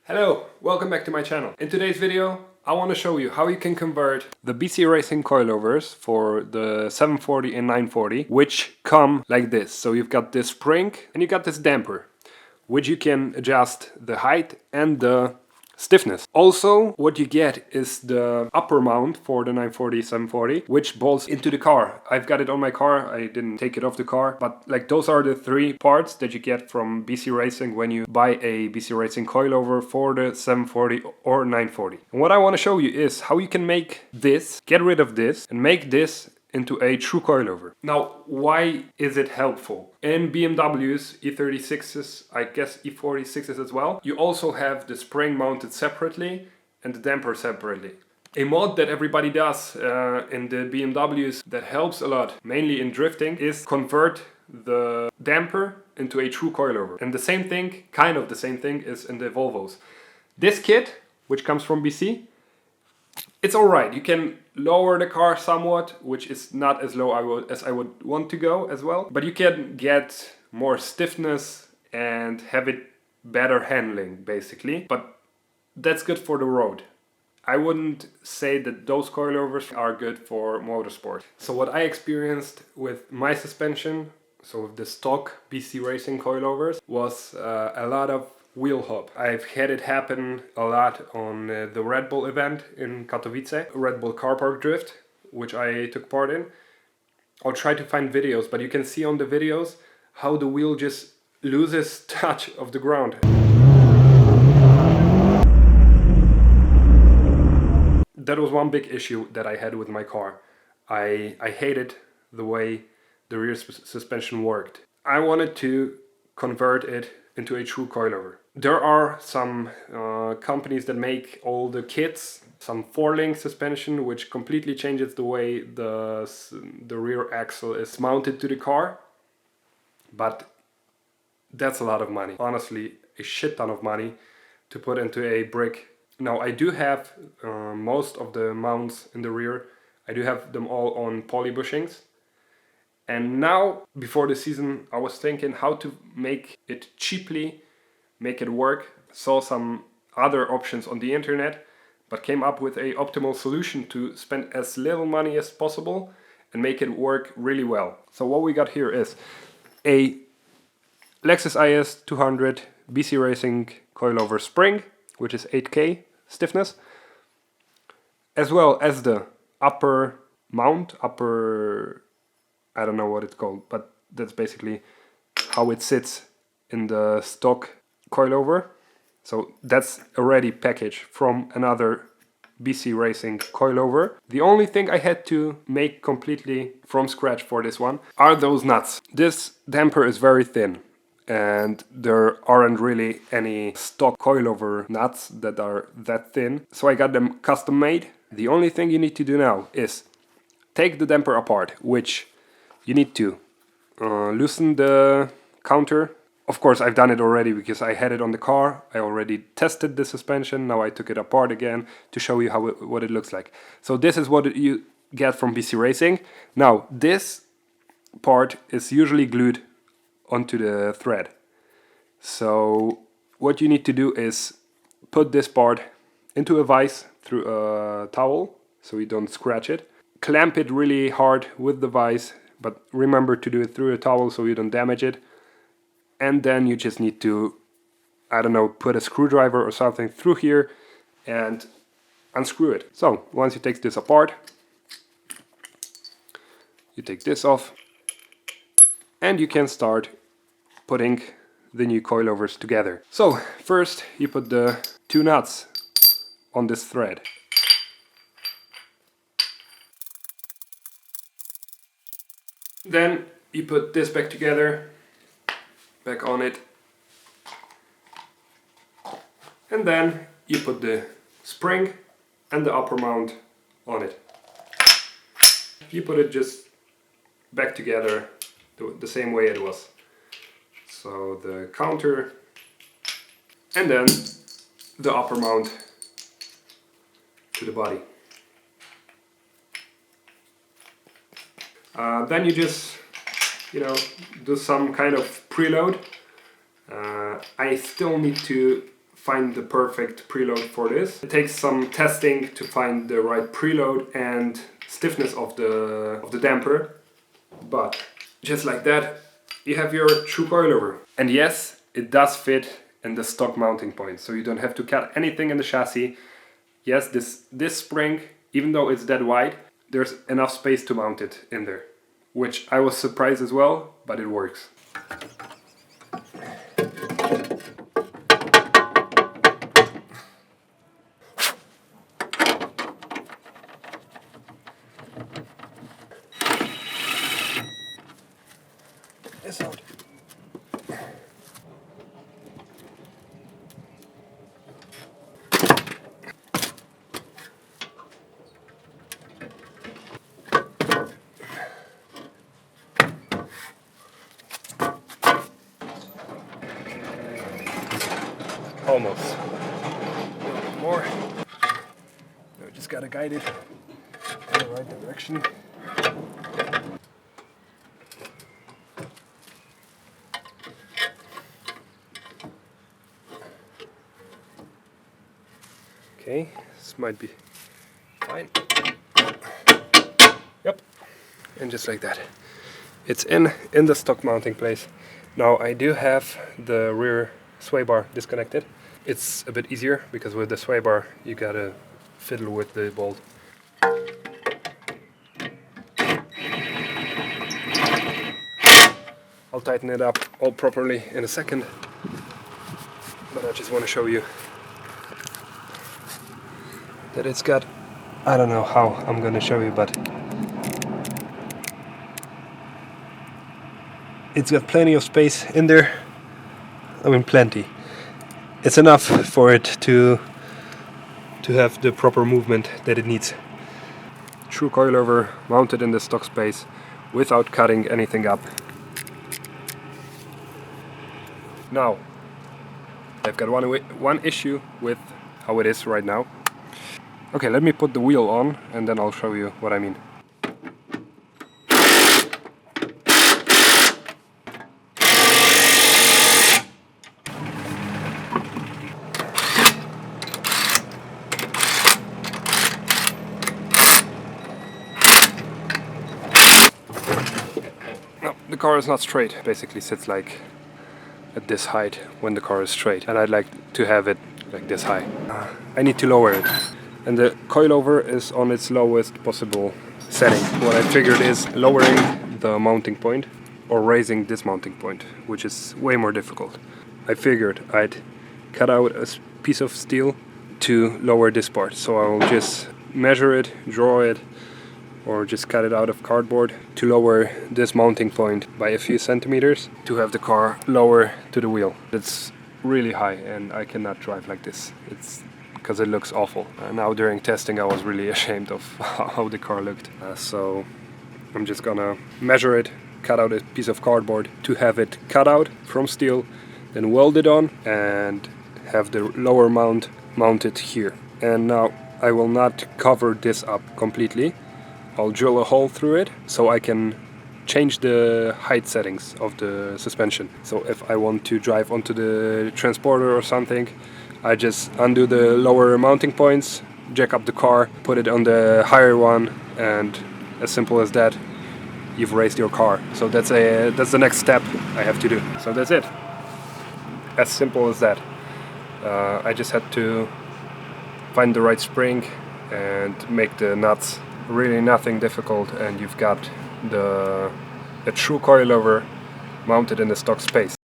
Hello, welcome back to my channel. In today's video I want to show you how you can convert the BC Racing coilovers for the 740 and 940, which come like this. So you've got this spring and you got this damper, which you can adjust the height and the stiffness. Also, what you get is the upper mount for the 940, 740, which bolts into the car. I've got it on my car, I didn't take it off the car, but like those are the three parts that you get from BC Racing when you buy a BC Racing coilover for the 740 or 940. And what I want to show you is how you can make this, get rid of this, and make this into a true coilover. Now, why is it helpful? In BMWs, E36s, I guess E46s as well, you also have the spring mounted separately and the damper separately. A mod that everybody does in the BMWs that helps a lot, mainly in drifting, is convert the damper into a true coilover. And the same thing, kind of the same thing, is in the Volvos. This kit, which comes from BC, it's alright. You can lower the car somewhat, which is not as low as I would want to go as well. But you can get more stiffness and have it better handling, basically. But that's good for the road. I wouldn't say that those coilovers are good for motorsport. So what I experienced with my suspension, so with the stock BC Racing coilovers, was a lot of wheel hop. I've had it happen a lot on the Red Bull event in Katowice, Red Bull car park drift, which I took part in. I'll try to find videos, but you can see on the videos how the wheel just loses touch of the ground. That was one big issue that I had with my car. I hated the way the rear suspension worked. I wanted to convert it into a true coilover. There are some companies that make all the kits, some 4-link suspension, which completely changes the way the rear axle is mounted to the car. But that's a lot of money. Honestly, a shit ton of money to put into a brick. Now, I do have most of the mounts in the rear. I do have them all on poly bushings. And now, before the season, I was thinking how to make it cheaply, make it work. Saw some other options on the internet, but came up with an optimal solution to spend as little money as possible and make it work really well. So what we got here is a Lexus IS 200 BC Racing coilover spring, which is 8K stiffness, as well as the upper mount, I don't know what it's called, but that's basically how it sits in the stock coilover. So that's already packaged from another BC Racing coilover. The only thing I had to make completely from scratch for this one are those nuts. This damper is very thin and there aren't really any stock coilover nuts that are that thin. So I got them custom made. The only thing you need to do now is take the damper apart, which you need to loosen the counter. Of course, I've done it already because I had it on the car. I already tested the suspension. Now I took it apart again to show you what it looks like. So this is what you get from BC Racing. Now, this part is usually glued onto the thread. So what you need to do is put this part into a vise through a towel so you don't scratch it. Clamp it really hard with the vise, but remember to do it through a towel so you don't damage it. And then you just need to, I don't know, put a screwdriver or something through here and unscrew it. So once you take this apart, you take this off and you can start putting the new coilovers together. So first you put the two nuts on this thread. Then you put this back together, back on it, and then you put the spring and the upper mount on it. You put it just back together the same way it was. So the counter and then the upper mount to the body. Then you just, do some kind of preload. I still need to find the perfect preload for this. It takes some testing to find the right preload and stiffness of the damper, but just like that you have your true coilover. And yes, it does fit in the stock mounting point, so you don't have to cut anything in the chassis. Yes, this spring, even though it's that wide, there's enough space to mount it in there, which I was surprised as well, but it works. This out. Almost. A little bit more. Now we just gotta guide it in the right direction. Okay, this might be fine. Yep. And just like that. It's in the stock mounting place. Now I do have the rear sway bar disconnected. It's a bit easier because with the sway bar you gotta fiddle with the bolt. I'll tighten it up all properly in a second, but I just want to show you that it's got, I don't know how I'm gonna show you, but it's got plenty of space in there. I mean plenty. It's enough for it to have the proper movement that it needs. True coilover mounted in the stock space without cutting anything up. Now, I've got one issue with how it is right now. Okay, let me put the wheel on and then I'll show you what I mean. No, the car is not straight. Basically sits like at this height when the car is straight, and I'd like to have it like this high. I need to lower it, and the coilover is on its lowest possible setting. What I figured is lowering the mounting point or raising this mounting point, which is way more difficult. I figured I'd cut out a piece of steel to lower this part, so I'll just measure it, draw it, or just cut it out of cardboard to lower this mounting point by a few centimeters to have the car lower to the wheel. It's really high and I cannot drive like this. It's because it looks awful. Now during testing I was really ashamed of how the car looked. So I'm just gonna measure it, cut out a piece of cardboard to have it cut out from steel, then weld it on and have the lower mount mounted here. And now I will not cover this up completely. I'll drill a hole through it so I can change the height settings of the suspension. So if I want to drive onto the transporter or something, I just undo the lower mounting points, jack up the car, put it on the higher one, and as simple as that, you've raised your car. So that's the next step I have to do. So that's it. As simple as that. I just had to find the right spring and make the nuts. Really nothing difficult, and you've got a true coilover mounted in the stock space.